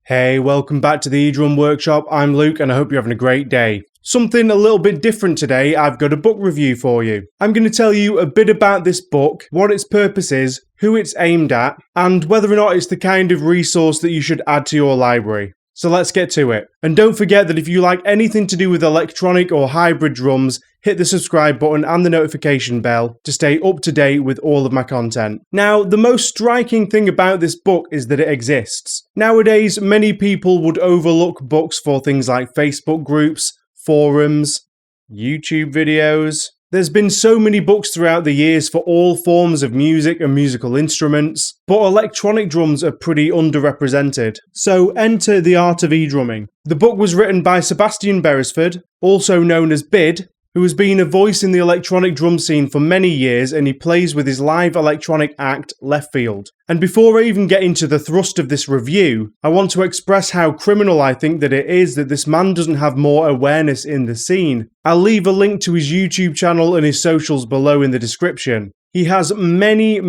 Hey, welcome back to the eDrum Workshop. I'm Luke and I hope you're having a great day. Something a little bit different today, I've got a book review for you. I'm going to tell you a bit about this book, what its purpose is, who it's aimed at, and whether or not it's the kind of resource that you should add to your library. So let's get to it. And don't forget that if you like anything to do with electronic or hybrid drums, hit the subscribe button and the notification bell to stay up to date with all of my content. Now, the most striking thing about this book is that it exists. Nowadays, many people would overlook books for things like Facebook groups, forums, YouTube videos. There's been so many books throughout the years for all forms of music and musical instruments, but electronic drums are pretty underrepresented. So enter The Art of eDrumming. The book was written by Sebastian Beresford, also known as Bid, who has been a voice in the electronic drum scene for many years, and he plays with his live electronic act Leftfield. And before I even get into the thrust of this review, I want to express how criminal I think that it is that this man doesn't have more awareness in the scene. I'll leave a link to his YouTube channel and his socials below in the description. He has many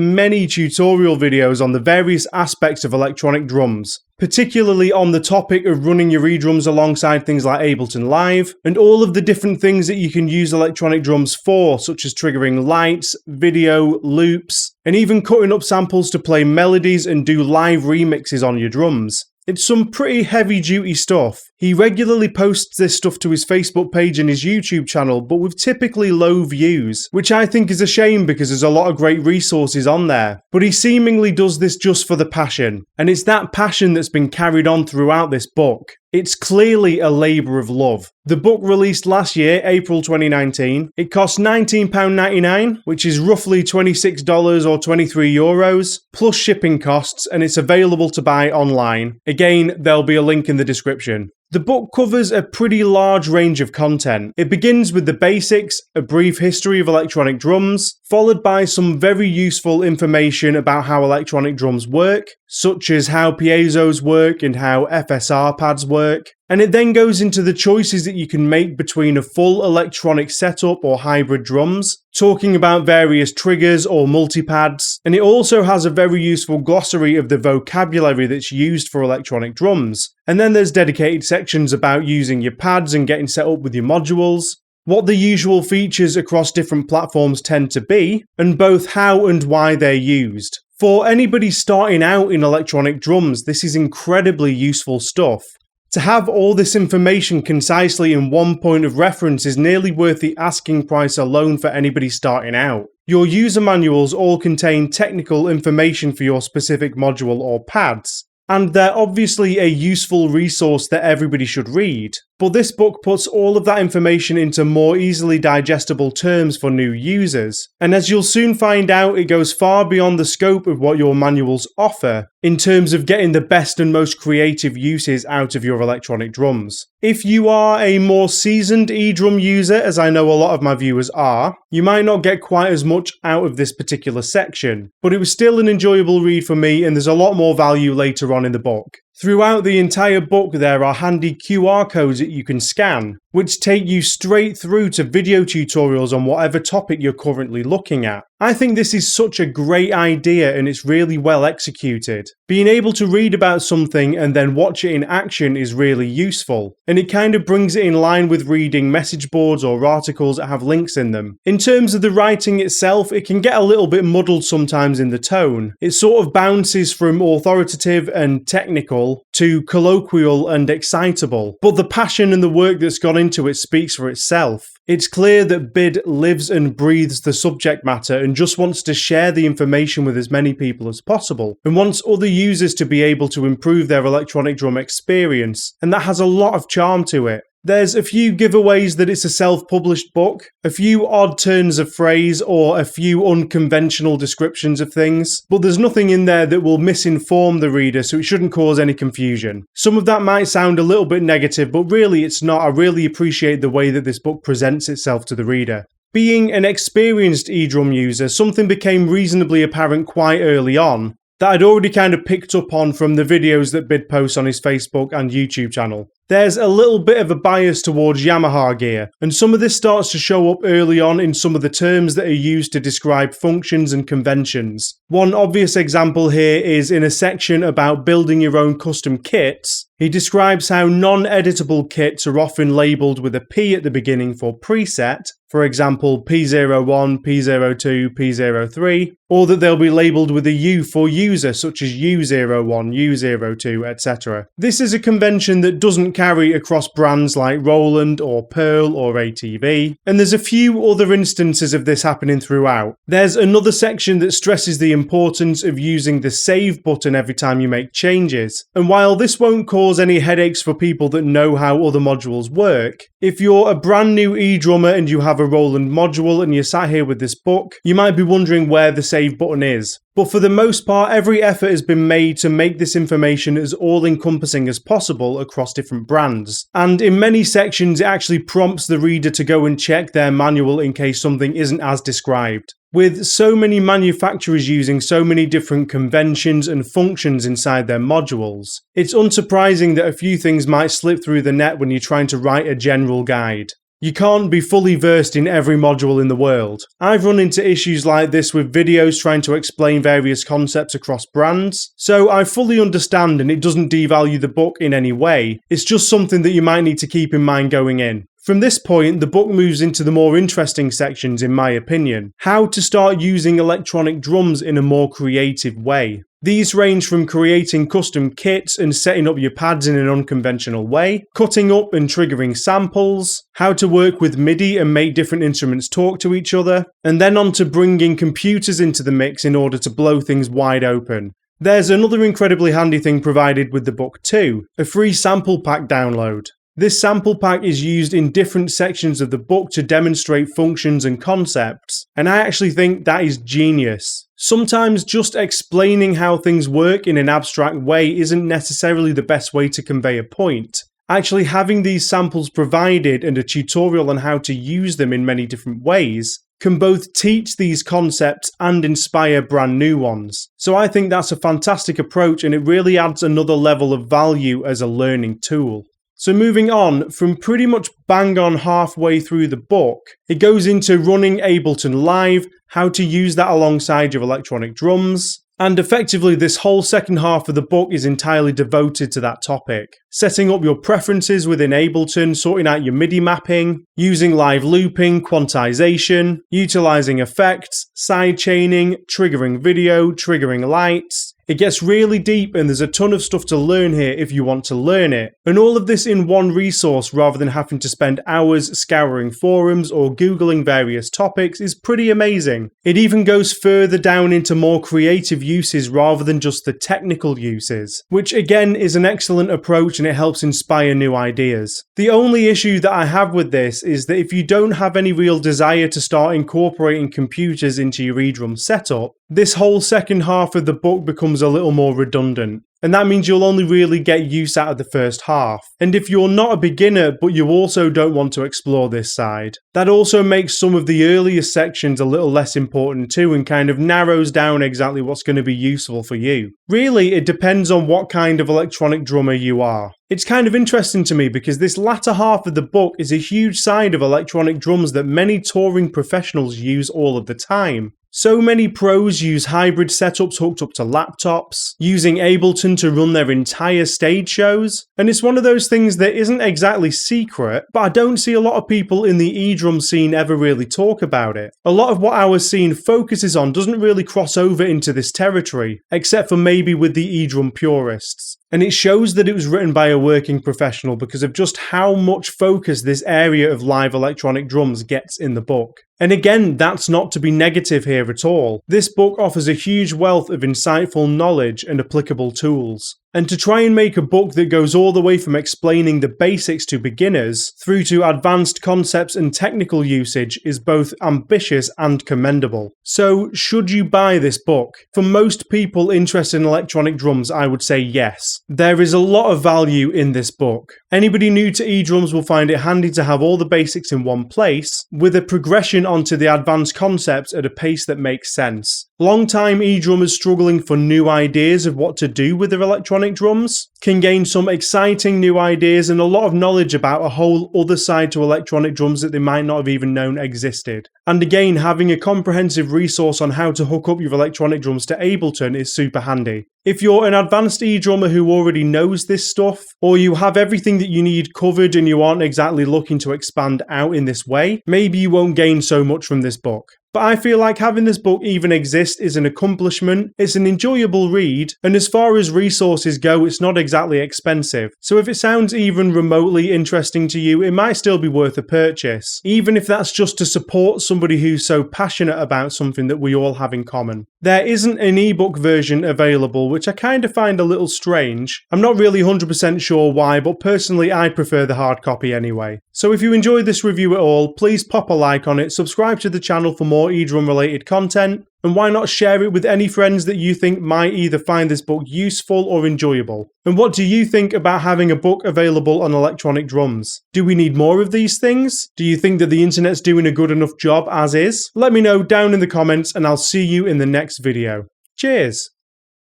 tutorial videos on the various aspects of electronic drums, particularly on the topic of running your eDrums alongside things like Ableton Live, and all of the different things that you can use electronic drums for, such as triggering lights, video, loops, and even cutting up samples to play melodies and do live remixes on your drums. It's some pretty heavy duty stuff. He regularly posts this stuff to his Facebook page and his YouTube channel, but with typically low views, which I think is a shame because there's a lot of great resources on there. But he seemingly does this just for the passion, and it's that passion that's been carried on throughout this book. It's clearly a labour of love. The book released last year, April 2019. It costs £19.99, which is roughly $26 or €23, plus shipping costs, and it's available to buy online. Again, there'll be a link in the description. The book covers a pretty large range of content. It begins with the basics, a brief history of electronic drums, followed by some very useful information about how electronic drums work, such as how piezos work and how FSR pads work. And it then goes into the choices that you can make between a full electronic setup or hybrid drums, talking about various triggers or multipads, and it also has a very useful glossary of the vocabulary that's used for electronic drums. And then there's dedicated sections about using your pads and getting set up with your modules, what the usual features across different platforms tend to be, and both how and why they're used. For anybody starting out in electronic drums, this is incredibly useful stuff. To have all this information concisely in one point of reference is nearly worth the asking price alone for anybody starting out. Your user manuals all contain technical information for your specific module or pads, and they're obviously a useful resource that everybody should read. But this book puts all of that information into more easily digestible terms for new users. And as you'll soon find out, it goes far beyond the scope of what your manuals offer in terms of getting the best and most creative uses out of your electronic drums. If you are a more seasoned eDrum user, as I know a lot of my viewers are, you might not get quite as much out of this particular section, but it was still an enjoyable read for me, and there's a lot more value later on in the book. Throughout the entire book, there are handy QR codes that you can scan, which take you straight through to video tutorials on whatever topic you're currently looking at. I think this is such a great idea and it's really well executed. Being able to read about something and then watch it in action is really useful, and it kind of brings it in line with reading message boards or articles that have links in them. In terms of the writing itself, it can get a little bit muddled sometimes in the tone. It sort of bounces from authoritative and technical to colloquial and excitable, but the passion and the work that's gone into it speaks for itself. It's clear that Bid lives and breathes the subject matter and just wants to share the information with as many people as possible, and wants other users to be able to improve their electronic drum experience, and that has a lot of charm to it. There's a few giveaways that it's a self-published book, a few odd turns of phrase or a few unconventional descriptions of things, but there's nothing in there that will misinform the reader, so it shouldn't cause any confusion. Some of that might sound a little bit negative, but really it's not. I really appreciate the way that this book presents itself to the reader. Being an experienced eDrum user, something became reasonably apparent quite early on. that I'd already kind of picked up on from the videos that Bid posts on his Facebook and YouTube channel. There's a little bit of a bias towards Yamaha gear, and some of this starts to show up early on in some of the terms that are used to describe functions and conventions. One obvious example here is in a section about building your own custom kits. He describes how non-editable kits are often labelled with a P at the beginning for preset, for example P01, P02, P03, or that they'll be labelled with a U for user such as U01, U02, etc. This is a convention that doesn't carry across brands like Roland or Pearl or ATV, and there's a few other instances of this happening throughout. There's another section that stresses the importance of using the save button every time you make changes, and while this won't cause any headaches for people that know how other modules work, if you're a brand new eDrummer and you have a Roland module and you're sat here with this book, you might be wondering where the save button is. But for the most part, every effort has been made to make this information as all-encompassing as possible across different brands. And in many sections, it actually prompts the reader to go and check their manual in case something isn't as described. With so many manufacturers using so many different conventions and functions inside their modules, it's unsurprising that a few things might slip through the net when you're trying to write a general guide. You can't be fully versed in every module in the world. I've run into issues like this with videos trying to explain various concepts across brands, so I fully understand and it doesn't devalue the book in any way. It's just something that you might need to keep in mind going in. From this point, the book moves into the more interesting sections in my opinion. How to start using electronic drums in a more creative way. These range from creating custom kits and setting up your pads in an unconventional way, cutting up and triggering samples, how to work with MIDI and make different instruments talk to each other, and then on to bringing computers into the mix in order to blow things wide open. There's another incredibly handy thing provided with the book too, a free sample pack download. This sample pack is used in different sections of the book to demonstrate functions and concepts, and I actually think that is genius. Sometimes just explaining how things work in an abstract way isn't necessarily the best way to convey a point. Actually having these samples provided and a tutorial on how to use them in many different ways can both teach these concepts and inspire brand new ones. So I think that's a fantastic approach and it really adds another level of value as a learning tool. So moving on, from pretty much bang on halfway through the book, it goes into running Ableton Live, how to use that alongside your electronic drums, and effectively this whole second half of the book is entirely devoted to that topic. Setting up your preferences within Ableton, sorting out your MIDI mapping, using live looping, quantization, utilizing effects, sidechaining, triggering video, triggering lights. It gets really deep and there's a ton of stuff to learn here if you want to learn it. And all of this in one resource rather than having to spend hours scouring forums or googling various topics is pretty amazing. It even goes further down into more creative uses rather than just the technical uses, which again is an excellent approach and it helps inspire new ideas. The only issue that I have with this is that if you don't have any real desire to start incorporating computers into your eDrum setup, this whole second half of the book becomes a little more redundant. And that means you'll only really get use out of the first half. And if you're not a beginner, but you also don't want to explore this side, that also makes some of the earlier sections a little less important too and kind of narrows down exactly what's going to be useful for you. Really, it depends on what kind of electronic drummer you are. It's kind of interesting to me because this latter half of the book is a huge side of electronic drums that many touring professionals use all of the time. So many pros use hybrid setups hooked up to laptops, using Ableton to run their entire stage shows, and it's one of those things that isn't exactly secret, but I don't see a lot of people in the eDrum scene ever really talk about it. A lot of what our scene focuses on doesn't really cross over into this territory, except for maybe with the eDrum purists. And it shows that it was written by a working professional because of just how much focus this area of live electronic drums gets in the book. And again, that's not to be negative here at all. This book offers a huge wealth of insightful knowledge and applicable tools. And to try and make a book that goes all the way from explaining the basics to beginners through to advanced concepts and technical usage is both ambitious and commendable. So, should you buy this book? For most people interested in electronic drums, I would say yes. There is a lot of value in this book. Anybody new to eDrums will find it handy to have all the basics in one place, with a progression onto the advanced concepts at a pace that makes sense. Long-time eDrummers struggling for new ideas of what to do with their electronic drums can gain some exciting new ideas and a lot of knowledge about a whole other side to electronic drums that they might not have even known existed. And again, having a comprehensive resource on how to hook up your electronic drums to Ableton is super handy. If you're an advanced eDrummer who already knows this stuff, or you have everything that you need covered and you aren't exactly looking to expand out in this way, maybe you won't gain so much from this book. But I feel like having this book even exist is an accomplishment, it's an enjoyable read, and as far as resources go, it's not exactly expensive. So if it sounds even remotely interesting to you, it might still be worth a purchase, even if that's just to support somebody who's so passionate about something that we all have in common. There isn't an ebook version available, which I kind of find a little strange. I'm not really 100% sure why, but personally I prefer the hard copy anyway. So if you enjoyed this review at all, please pop a like on it, subscribe to the channel for more eDrum related content, and why not share it with any friends that you think might either find this book useful or enjoyable. And what do you think about having a book available on electronic drums? Do we need more of these things? Do you think that the internet's doing a good enough job as is? Let me know down in the comments and I'll see you in the next video. Cheers!